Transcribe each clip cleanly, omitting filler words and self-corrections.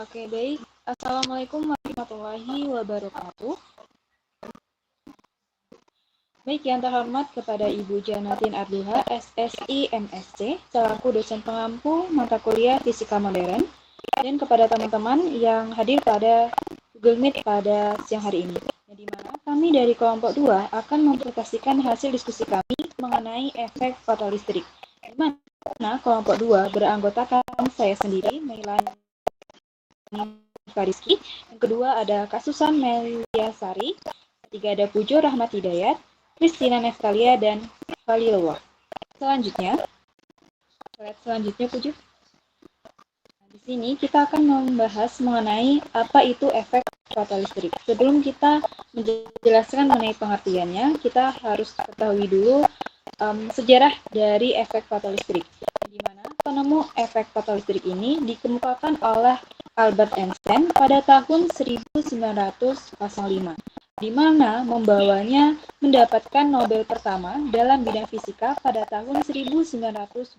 Oke, baik. Assalamualaikum warahmatullahi wabarakatuh. Baik, yang terhormat kepada Ibu Janatin Arduha, SSI MSc, selaku dosen pengampu mata kuliah Fisika Modern, dan kepada teman-teman yang hadir pada Google Meet pada siang hari ini, di mana kami dari kelompok 2 akan mempresentasikan hasil diskusi kami mengenai efek fotolistrik, di mana kelompok 2 beranggotakan saya sendiri, Meilani Fariski, yang kedua ada Kasusan Meliasari, ketiga ada Pujo Rahmat Hidayat, Kristina Nestalia, dan Khalilullah. Selanjutnya Pujo. Di sini kita akan membahas mengenai apa itu efek fotolistrik. Sebelum kita menjelaskan mengenai pengertiannya, kita harus ketahui dulu sejarah dari efek fotolistrik, di mana penemu efek fotolistrik ini dikemukakan oleh Albert Einstein pada tahun 1905, di mana membawanya mendapatkan Nobel pertama dalam bidang fisika pada tahun 1921,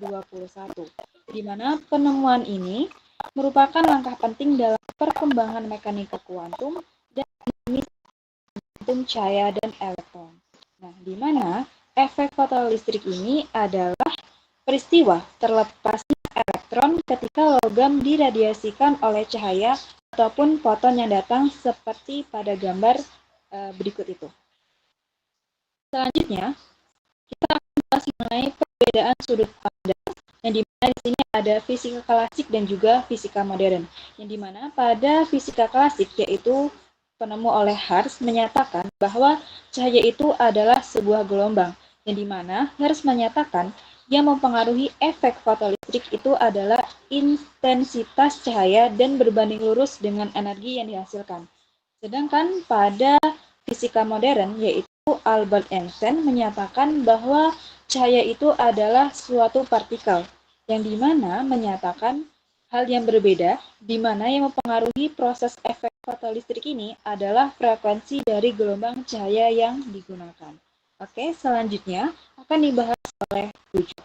di mana penemuan ini merupakan langkah penting dalam perkembangan mekanika kuantum dan kuantum cahaya dan elektron. Nah, di mana efek fotolistrik ini adalah peristiwa terlepasnya elektron ketika logam diradiasikan oleh cahaya ataupun foton yang datang seperti pada gambar berikut itu. Selanjutnya, kita akan bahas mengenai perbedaan sudut pandang yang dimana di sini ada fisika klasik dan juga fisika modern. Yang dimana pada fisika klasik yaitu penemu oleh Hertz menyatakan bahwa cahaya itu adalah sebuah gelombang. Yang dimana Hertz menyatakan yang mempengaruhi efek fotolistrik itu adalah intensitas cahaya dan berbanding lurus dengan energi yang dihasilkan. Sedangkan pada fisika modern yaitu Albert Einstein menyatakan bahwa cahaya itu adalah suatu partikel, yang dimana menyatakan hal yang berbeda, di mana yang mempengaruhi proses efek fotolistrik ini adalah frekuensi dari gelombang cahaya yang digunakan. Oke, selanjutnya akan dibahas oleh Puju.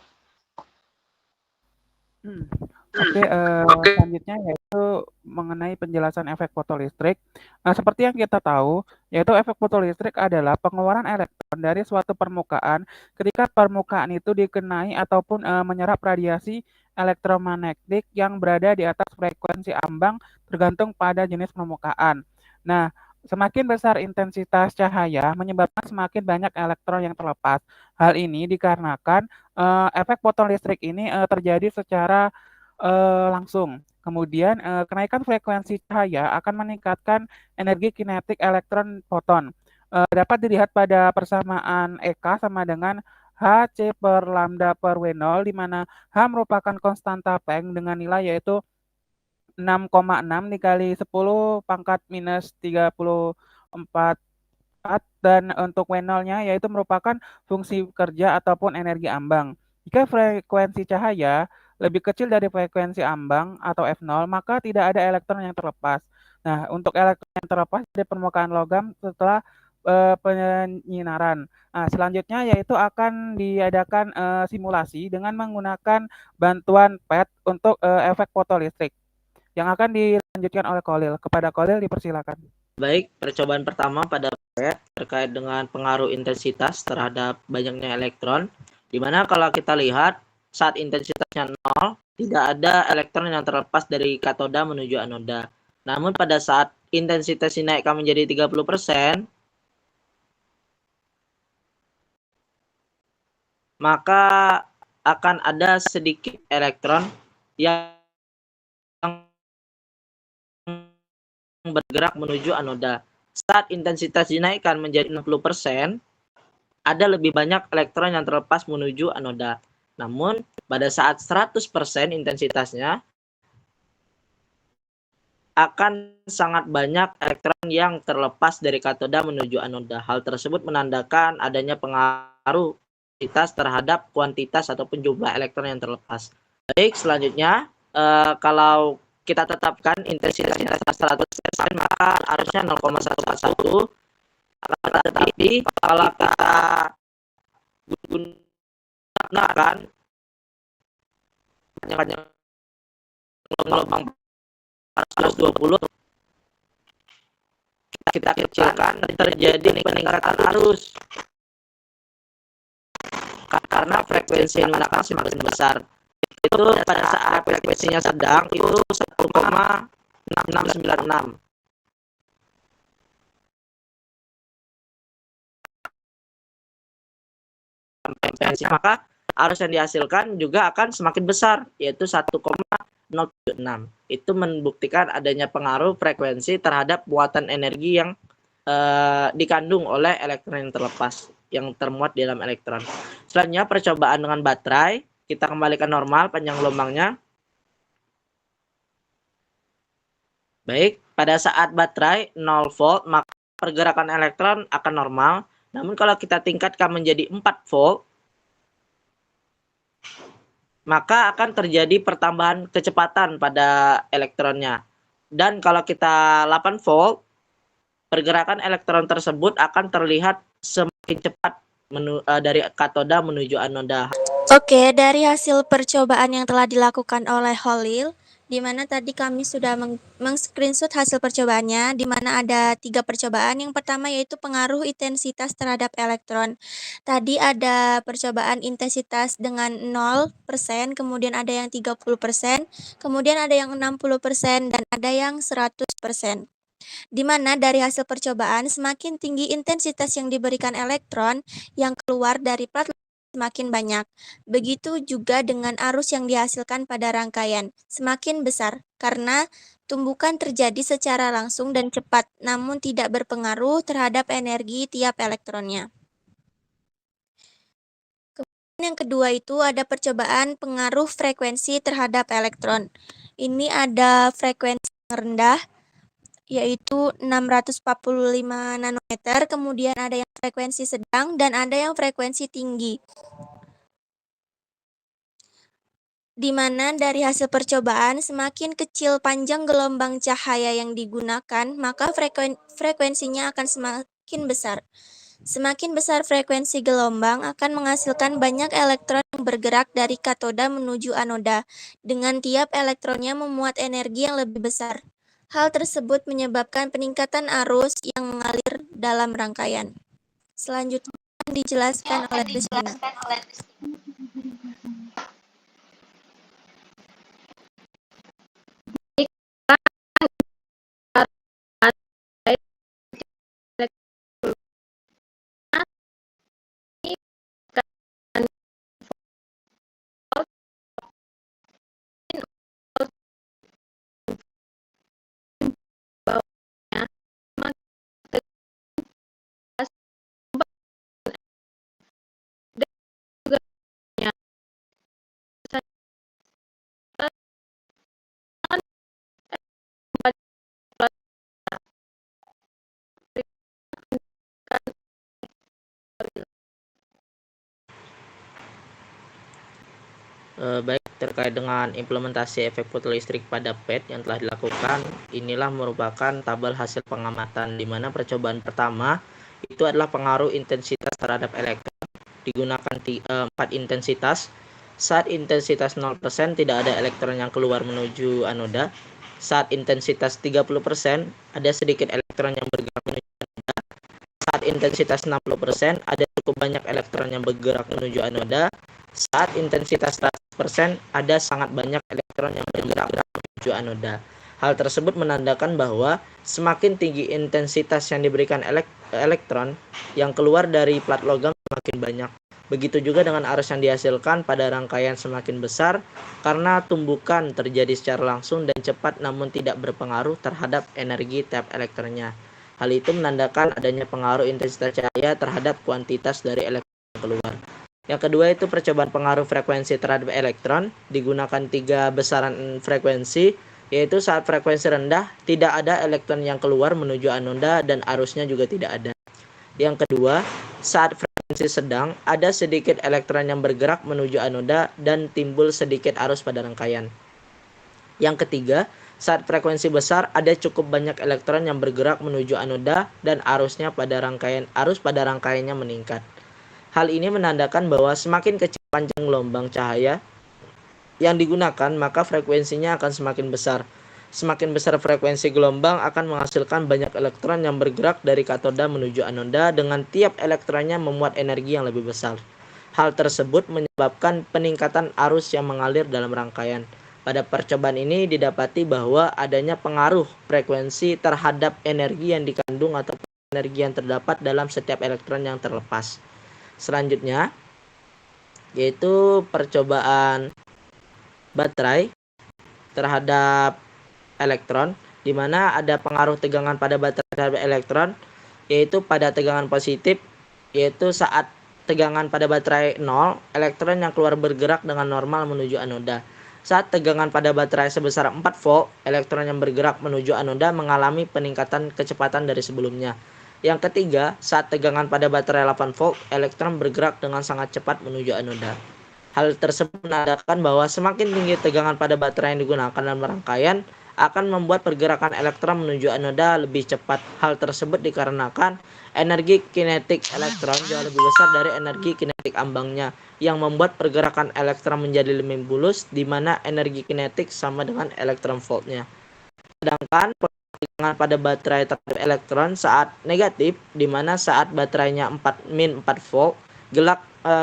Oke, selanjutnya yaitu mengenai penjelasan efek fotolistrik. Seperti yang kita tahu, yaitu efek fotolistrik adalah pengeluaran elektron dari suatu permukaan ketika permukaan itu dikenai ataupun menyerap radiasi elektromagnetik yang berada di atas frekuensi ambang tergantung pada jenis permukaan. Nah, semakin besar intensitas cahaya menyebabkan semakin banyak elektron yang terlepas. Hal ini dikarenakan efek fotolistrik ini terjadi secara langsung. Kemudian kenaikan frekuensi cahaya akan meningkatkan energi kinetik elektron foton. Dapat dilihat pada persamaan EK sama dengan Hc per lambda per W0, di mana H merupakan konstanta Planck dengan nilai yaitu 6,6 dikali 10 pangkat minus 34, dan untuk W0-nya yaitu merupakan fungsi kerja ataupun energi ambang. Jika frekuensi cahaya lebih kecil dari frekuensi ambang atau F0, maka tidak ada elektron yang terlepas. Nah, untuk elektron yang terlepas dari permukaan logam setelah penyinaran. Nah, selanjutnya yaitu akan diadakan simulasi dengan menggunakan bantuan PET untuk efek fotolistrik yang akan dilanjutkan oleh Kolil. Kepada Kolil dipersilakan. Baik, percobaan pertama pada PET terkait dengan pengaruh intensitas terhadap banyaknya elektron, di mana kalau kita lihat saat intensitasnya 0, tidak ada elektron yang terlepas dari katoda menuju anoda. Namun pada saat intensitas dinaikkan menjadi 30%, maka akan ada sedikit elektron yang bergerak menuju anoda. Saat intensitas dinaikkan menjadi 60%, ada lebih banyak elektron yang terlepas menuju anoda. Namun, pada saat 100% intensitasnya, akan sangat banyak elektron yang terlepas dari katoda menuju anoda. Hal tersebut menandakan adanya pengaruh intensitas terhadap kuantitas ataupun jumlah elektron yang terlepas. Baik, selanjutnya, kalau kita tetapkan intensitasnya 100%, maka harusnya 0,141. Tetapi kalau kita gunakan gelombang 120 kita kecilkan, terjadi peningkatan arus karena frekuensi yang digunakan semakin besar. Itu pada saat frekuensinya sedang itu 1,696. Maka arus yang dihasilkan juga akan semakin besar, yaitu 1,076. Itu membuktikan adanya pengaruh frekuensi terhadap muatan energi yang dikandung oleh elektron yang terlepas, yang termuat di dalam elektron. Selanjutnya percobaan dengan baterai, kita kembalikan normal panjang gelombangnya. Baik, pada saat baterai 0 volt, maka pergerakan elektron akan normal. Namun kalau kita tingkatkan menjadi 4 volt, maka akan terjadi pertambahan kecepatan pada elektronnya. Dan kalau kita 8 volt, pergerakan elektron tersebut akan terlihat semakin cepat dari katoda menuju anoda. Oke, dari hasil percobaan yang telah dilakukan oleh Holil, di mana tadi kami sudah meng-screenshot hasil percobaannya, di mana ada 3 percobaan. Yang pertama yaitu pengaruh intensitas terhadap elektron. Tadi ada percobaan intensitas dengan 0%, kemudian ada yang 30%, kemudian ada yang 60%, dan ada yang 100%. Di mana dari hasil percobaan, semakin tinggi intensitas yang diberikan elektron, yang keluar dari plat semakin banyak. Begitu juga dengan arus yang dihasilkan pada rangkaian, semakin besar, karena tumbukan terjadi secara langsung dan cepat, namun tidak berpengaruh terhadap energi tiap elektronnya. Kemudian yang kedua itu ada percobaan pengaruh frekuensi terhadap elektron. Ini ada frekuensi yang rendah, yaitu 645 nanometer, kemudian ada yang frekuensi sedang, dan ada yang frekuensi tinggi. Di mana dari hasil percobaan, semakin kecil panjang gelombang cahaya yang digunakan, maka frekuensinya akan semakin besar. Semakin besar frekuensi gelombang akan menghasilkan banyak elektron yang bergerak dari katoda menuju anoda, dengan tiap elektronnya memuat energi yang lebih besar. Hal tersebut menyebabkan peningkatan arus yang mengalir dalam rangkaian. Selanjutnya dijelaskan oleh Christina. Baik, terkait dengan implementasi efek fotolistrik pada PET yang telah dilakukan, inilah merupakan tabel hasil pengamatan, di mana percobaan pertama itu adalah pengaruh intensitas terhadap elektron. Digunakan 4 intensitas. Saat intensitas 0% tidak ada elektron yang keluar menuju anoda. Saat intensitas 30% ada sedikit elektron yang bergerak menuju anoda. Saat intensitas 60% ada cukup banyak elektron yang bergerak menuju anoda. Saat intensitas 100% ada sangat banyak elektron yang bergerak menuju anoda. Hal tersebut menandakan bahwa semakin tinggi intensitas yang diberikan elektron yang keluar dari plat logam semakin banyak. Begitu juga dengan arus yang dihasilkan pada rangkaian semakin besar karena tumbukan terjadi secara langsung dan cepat namun tidak berpengaruh terhadap energi tiap elektronnya. Hal itu menandakan adanya pengaruh intensitas cahaya terhadap kuantitas dari elektron yang keluar. Yang kedua itu percobaan pengaruh frekuensi terhadap elektron. Digunakan 3 besaran frekuensi, yaitu saat frekuensi rendah tidak ada elektron yang keluar menuju anoda dan arusnya juga tidak ada. Yang kedua, saat frekuensi sedang ada sedikit elektron yang bergerak menuju anoda dan timbul sedikit arus pada rangkaian. Yang ketiga, saat frekuensi besar ada cukup banyak elektron yang bergerak menuju anoda dan arus pada rangkaiannya meningkat. Hal ini menandakan bahwa semakin kecil panjang gelombang cahaya yang digunakan, maka frekuensinya akan semakin besar. semakin besar frekuensi gelombang akan menghasilkan banyak elektron yang bergerak dari katoda menuju anoda dengan tiap elektronnya memuat energi yang lebih besar. Hal tersebut menyebabkan peningkatan arus yang mengalir dalam rangkaian. Pada percobaan ini didapati bahwa adanya pengaruh frekuensi terhadap energi yang dikandung atau energi yang terdapat dalam setiap elektron yang terlepas. Selanjutnya yaitu percobaan baterai terhadap elektron, di mana ada pengaruh tegangan pada baterai terhadap elektron, yaitu pada tegangan positif, yaitu saat tegangan pada baterai 0, elektron yang keluar bergerak dengan normal menuju anoda. Saat tegangan pada baterai sebesar 4 volt, elektron yang bergerak menuju anoda mengalami peningkatan kecepatan dari sebelumnya. Yang ketiga, saat tegangan pada baterai 8 volt, elektron bergerak dengan sangat cepat menuju anoda. Hal tersebut menandakan bahwa semakin tinggi tegangan pada baterai yang digunakan dalam rangkaian akan membuat pergerakan elektron menuju anoda lebih cepat. Hal tersebut dikarenakan energi kinetik elektron jauh lebih besar dari energi kinetik ambangnya, yang membuat pergerakan elektron menjadi lebih mulus, di mana energi kinetik sama dengan elektron voltnya. Sedangkan tegangan pada baterai terhadap elektron saat negatif, di mana saat baterainya 4 volt,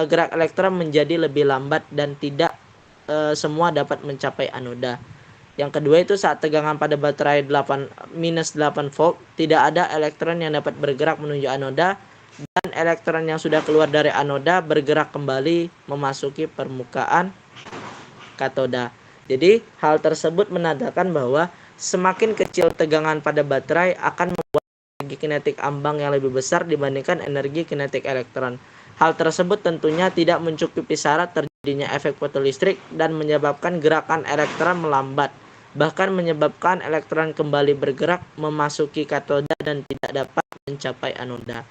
gerak elektron menjadi lebih lambat dan tidak semua dapat mencapai anoda. Yang kedua itu saat tegangan pada baterai 8 volt, tidak ada elektron yang dapat bergerak menuju anoda, dan elektron yang sudah keluar dari anoda bergerak kembali memasuki permukaan katoda. Jadi hal tersebut menandakan bahwa semakin kecil tegangan pada baterai akan membuat energi kinetik ambang yang lebih besar dibandingkan energi kinetik elektron. Hal tersebut tentunya tidak mencukupi syarat terjadinya efek fotolistrik dan menyebabkan gerakan elektron melambat, bahkan menyebabkan elektron kembali bergerak memasuki katoda dan tidak dapat mencapai anoda.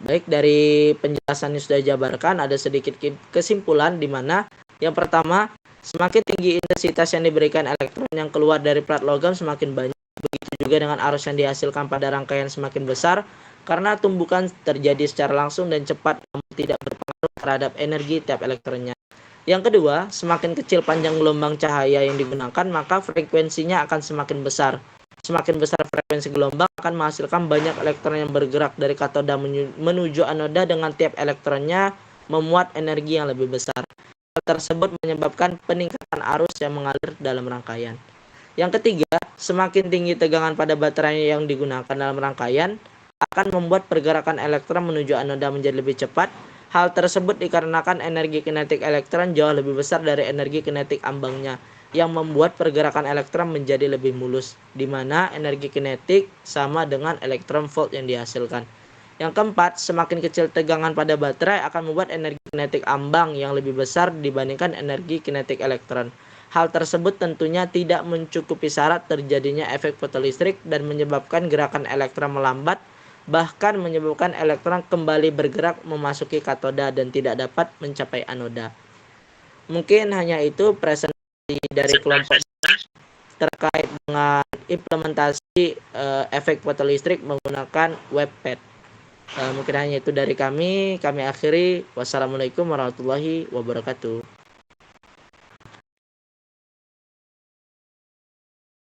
Baik, dari penjelasan yang sudah dijabarkan ada sedikit kesimpulan, di mana yang pertama, semakin tinggi intensitas yang diberikan elektron yang keluar dari plat logam semakin banyak. Begitu juga dengan arus yang dihasilkan pada rangkaian semakin besar, karena tumbukan terjadi secara langsung dan cepat namun tidak berpengaruh terhadap energi tiap elektronnya. Yang kedua, semakin kecil panjang gelombang cahaya yang digunakan, maka frekuensinya akan semakin besar. Semakin besar frekuensi gelombang akan menghasilkan banyak elektron yang bergerak dari katoda menuju anoda dengan tiap elektronnya memuat energi yang lebih besar. Hal tersebut menyebabkan peningkatan arus yang mengalir dalam rangkaian. Yang ketiga, semakin tinggi tegangan pada baterai yang digunakan dalam rangkaian akan membuat pergerakan elektron menuju anoda menjadi lebih cepat. Hal tersebut dikarenakan energi kinetik elektron jauh lebih besar dari energi kinetik ambangnya, yang membuat pergerakan elektron menjadi lebih mulus, di mana energi kinetik sama dengan elektron volt yang dihasilkan. Yang keempat, semakin kecil tegangan pada baterai akan membuat energi kinetik ambang yang lebih besar dibandingkan energi kinetik elektron. Hal tersebut tentunya tidak mencukupi syarat terjadinya efek fotolistrik dan menyebabkan gerakan elektron melambat, bahkan menyebabkan elektron kembali bergerak memasuki katoda dan tidak dapat mencapai anoda. Mungkin hanya itu presentasi dari kelompok terkait dengan implementasi efek fotolistrik menggunakan webpad. Mungkin hanya itu dari kami akhiri. Wassalamualaikum warahmatullahi wabarakatuh.